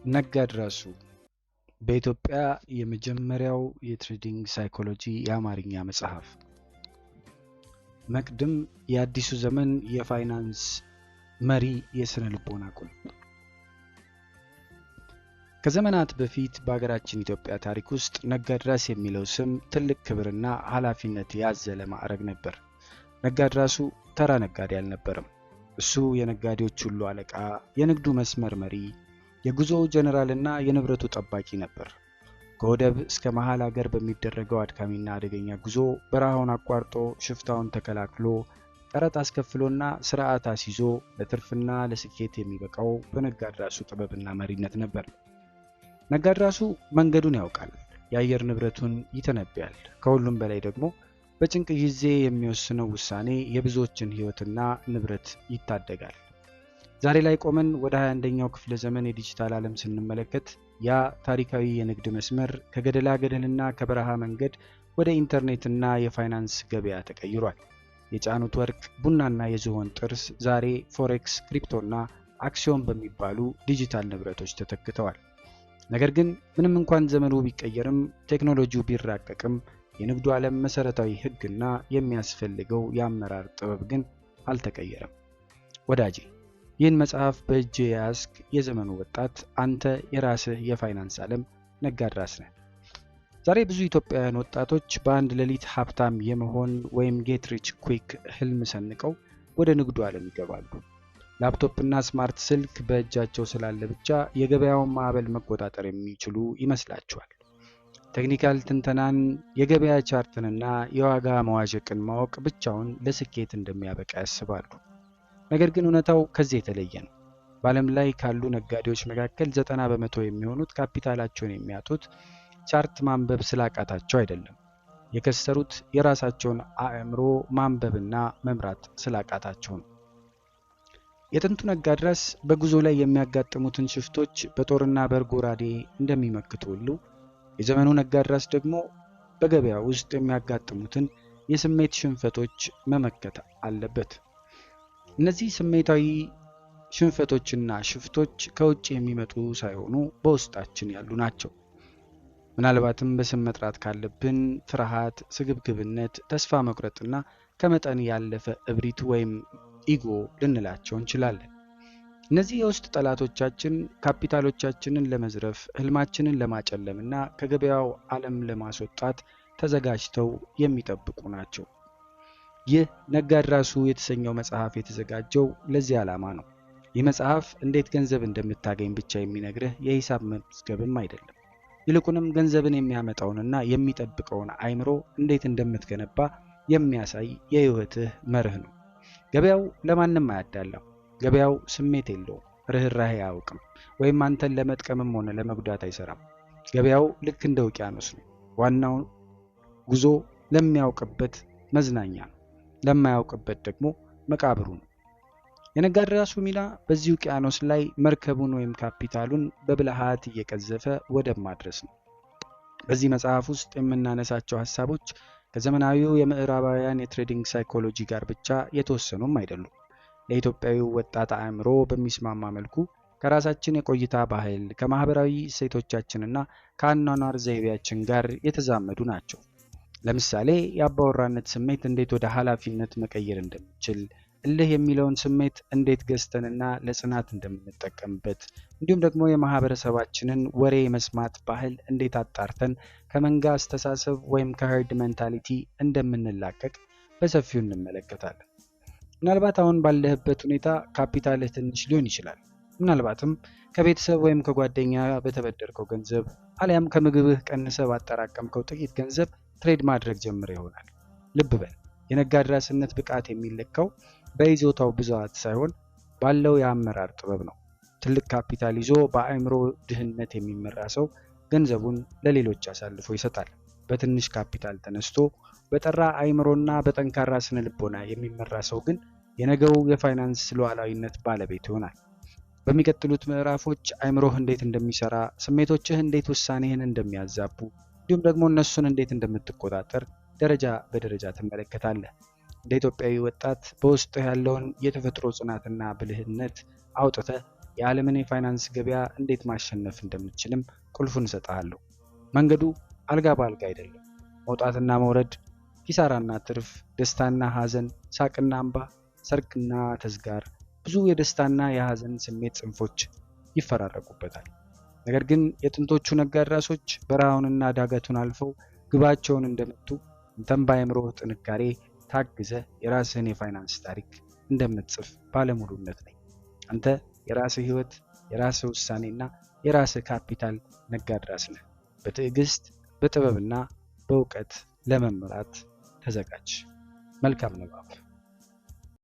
ነጋድራሱ በኢትዮጵያ የመጀመሪያው የትሬዲንግ ሳይኮሎጂ የአማርኛ መጽሐፍ። መቅድም የአዲሱ ዘመን የፋይናንስ መሪ የስነ ልቦና ቁልፍ። ከዘመናት በፊት በሀገራችን ኢትዮጵያ ታሪክ ውስጥ ነጋድራስ የሚለው ስም ትልቅ ክብርና ኃላፊነት ያዘለ ማዕረግ ነበር። ነጋድራሱ ተራ ነጋዴ አልነበረም። እሱ የነጋዴዎች ሁሉ አለቃ፣ የንግዱ መስመር መሪ፣ የጉዞ ጀነራልና የንብረቱ ጠባቂ ነበር። ከወደብ እስከ መሃል ሀገር በሚደረገው አድካሚና አደገኛ ጉዞ በረሃውን አቋርጦ ሽፍታውን ተከላክሎ ቀረጥ አስከፍሎና ስርዓት አስይዞ ለትርፍና ለስኬት የሚበቃው በነጋድራሱ ጥበብና መሪነት ነበር። ነጋድራሱ መንገዱን ያውቃል፣ የአየር ንብረቱን ይተነብያል። ከሁሉም በላይ ደግሞ በጭንቅ ጊዜ የሚወስነው ውሳኔ የብዙዎችን ሕይወትና ንብረት ይታደጋል። ዛሬ ላይ ቆመን ወደ 21ኛው ክፍለ ዘመን የዲጂታል ዓለም ስንመለከት ያ ታሪካዊ የንግድ መስመር ከገደላ ገደልና ከበረሃ መንገድ ወደ ኢንተርኔትና የፋይናንስ ገበያ ተቀይሯል። የጫኑት ወርቅ፣ ቡናና የዝሆን ጥርስ ዛሬ ፎሬክስ፣ ክሪፕቶና አክሲዮን በሚባሉ ዲጂታል ንብረቶች ተተክተዋል። ነገር ግን ምንም እንኳን ዘመኑ ቢቀየርም ቴክኖሎጂው ቢራቀቅም የንግዱ ዓለም መሰረታዊ ሕግና የሚያስፈልገው የአመራር ጥበብ ግን አልተቀየረም። ወዳጄ፣ ይህን መጽሐፍ በእጅ የያዝክ የዘመኑ ወጣት፣ አንተ የራስህ የፋይናንስ ዓለም ነጋድራስ ነህ። ዛሬ ብዙ ኢትዮጵያውያን ወጣቶች በአንድ ሌሊት ሀብታም የመሆን ወይም ጌት ሪች ኩዊክ ህልም ሰንቀው ወደ ንግዱ ዓለም ይገባሉ። ላፕቶፕና ስማርት ስልክ በእጃቸው ስላለ ብቻ የገበያውን ማዕበል መቆጣጠር የሚችሉ ይመስላቸዋል። ቴክኒካል ትንተናን፣ የገበያ ቻርትንና የዋጋ መዋዠቅን ማወቅ ብቻውን ለስኬት እንደሚያበቃ ያስባሉ። ነገር ግን እውነታው ከዚህ የተለየ ነው። በዓለም ላይ ካሉ ነጋዴዎች መካከል 90 በመቶ የሚሆኑት ካፒታላቸውን የሚያጡት ቻርት ማንበብ ስላቃታቸው አይደለም። የከሰሩት የራሳቸውን አእምሮ ማንበብና መምራት ስላቃታቸው ነው። የጥንቱ ነጋድራስ በጉዞ ላይ የሚያጋጥሙትን ሽፍቶች በጦርና በጎራዴ እንደሚመክቱ ሁሉ የዘመኑ ነጋድራስ ደግሞ በገበያ ውስጥ የሚያጋጥሙትን የስሜት ሽንፈቶች መመከት አለበት። እነዚህ ስሜታዊ ሽንፈቶችና ሽፍቶች ከውጭ የሚመጡ ሳይሆኑ በውስጣችን ያሉ ናቸው። ምናልባትም በስም መጥራት ካለብን ፍርሃት፣ ስግብግብነት፣ ተስፋ መቁረጥና ከመጠን ያለፈ እብሪት ወይም ኢጎ ልንላቸው እንችላለን። እነዚህ የውስጥ ጠላቶቻችን ካፒታሎቻችንን ለመዝረፍ፣ ህልማችንን ለማጨለምና ከገበያው ዓለም ለማስወጣት ተዘጋጅተው የሚጠብቁ ናቸው። ይህ ነጋድራሱ የተሰኘው መጽሐፍ የተዘጋጀው ለዚህ ዓላማ ነው። ይህ መጽሐፍ እንዴት ገንዘብ እንደምታገኝ ብቻ የሚነግርህ የሂሳብ መዝገብም አይደለም። ይልቁንም ገንዘብን የሚያመጣውንና የሚጠብቀውን አእምሮ እንዴት እንደምትገነባ የሚያሳይ የህይወትህ መርህ ነው። ገበያው ለማንም አያዳላም። ገበያው ስሜት የለውም፣ ርህራሄ አያውቅም፣ ወይም አንተን ለመጥቀምም ሆነ ለመጉዳት አይሰራም። ገበያው ልክ እንደ ውቅያኖስ ነው። ዋናው ጉዞ ለሚያውቅበት መዝናኛ ነው፣ ለማያውቅበት ደግሞ መቃብሩ ነው። የነጋድራሱ ሚና በዚህ ውቅያኖስ ላይ መርከቡን ወይም ካፒታሉን በብልሃት እየቀዘፈ ወደብ ማድረስ ነው። በዚህ መጽሐፍ ውስጥ የምናነሳቸው ሀሳቦች ከዘመናዊው የምዕራባውያን የትሬዲንግ ሳይኮሎጂ ጋር ብቻ የተወሰኑም አይደሉም። ለኢትዮጵያዊው ወጣት አእምሮ በሚስማማ መልኩ ከራሳችን የቆይታ ባህል፣ ከማህበራዊ እሴቶቻችንና ከአኗኗር ዘይቤያችን ጋር የተዛመዱ ናቸው። ለምሳሌ የአባወራነት ስሜት እንዴት ወደ ኃላፊነት መቀየር እንደምንችል፣ እልህ የሚለውን ስሜት እንዴት ገዝተንና ለጽናት እንደምንጠቀምበት፣ እንዲሁም ደግሞ የማህበረሰባችንን ወሬ መስማት ባህል እንዴት አጣርተን ከመንጋ አስተሳሰብ ወይም ከሄርድ ሜንታሊቲ እንደምንላቀቅ በሰፊው እንመለከታለን። ምናልባት አሁን ባለህበት ሁኔታ ካፒታልህ ትንሽ ሊሆን ይችላል። ምናልባትም ከቤተሰብ ወይም ከጓደኛ በተበደርከው ገንዘብ አሊያም ከምግብህ ቀንሰህ ባጠራቀምከው ጥቂት ገንዘብ ትሬድ ማድረግ ጀምረ ይሆናል። ልብ በል፣ የነጋድራስነት ብቃት የሚለካው በይዞታው ብዛት ሳይሆን ባለው የአመራር ጥበብ ነው። ትልቅ ካፒታል ይዞ በአእምሮ ድህነት የሚመራ ሰው ገንዘቡን ለሌሎች አሳልፎ ይሰጣል። በትንሽ ካፒታል ተነስቶ በጠራ አእምሮና በጠንካራ ስነ ልቦና የሚመራ ሰው ግን የነገው የፋይናንስ ሉዓላዊነት ባለቤት ይሆናል። በሚቀጥሉት ምዕራፎች አእምሮህ እንዴት እንደሚሰራ፣ ስሜቶችህ እንዴት ውሳኔህን እንደሚያዛቡ፣ እንዲሁም ደግሞ እነሱን እንዴት እንደምትቆጣጠር ደረጃ በደረጃ ትመለከታለህ። እንደ ኢትዮጵያዊ ወጣት በውስጥህ ያለውን የተፈጥሮ ጽናትና ብልህነት አውጥተህ የዓለምን የፋይናንስ ገበያ እንዴት ማሸነፍ እንደምትችልም ቁልፉን እሰጥሃለሁ። መንገዱ አልጋ በአልጋ አይደለም። መውጣትና መውረድ፣ ኪሳራና ትርፍ፣ ደስታና ሐዘን፣ ሳቅና እንባ፣ ሰርግና ተዝጋር፣ ብዙ የደስታና የሐዘን ስሜት ጽንፎች ይፈራረቁበታል። ነገር ግን የጥንቶቹ ነጋዴ ራሶች በረሃውንና ዳገቱን አልፈው ግባቸውን እንደመቱ አንተም በአእምሮህ ጥንካሬ ታግዘህ የራስህን የፋይናንስ ታሪክ እንደምትጽፍ ባለሙሉነት ነኝ። አንተ የራስህ ህይወት፣ የራስህ ውሳኔና የራስህ ካፒታል ነጋዴ ራስ ነህ። በትዕግስት በጥበብና በእውቀት ለመምራት ተዘጋጅ። መልካም ንባብ።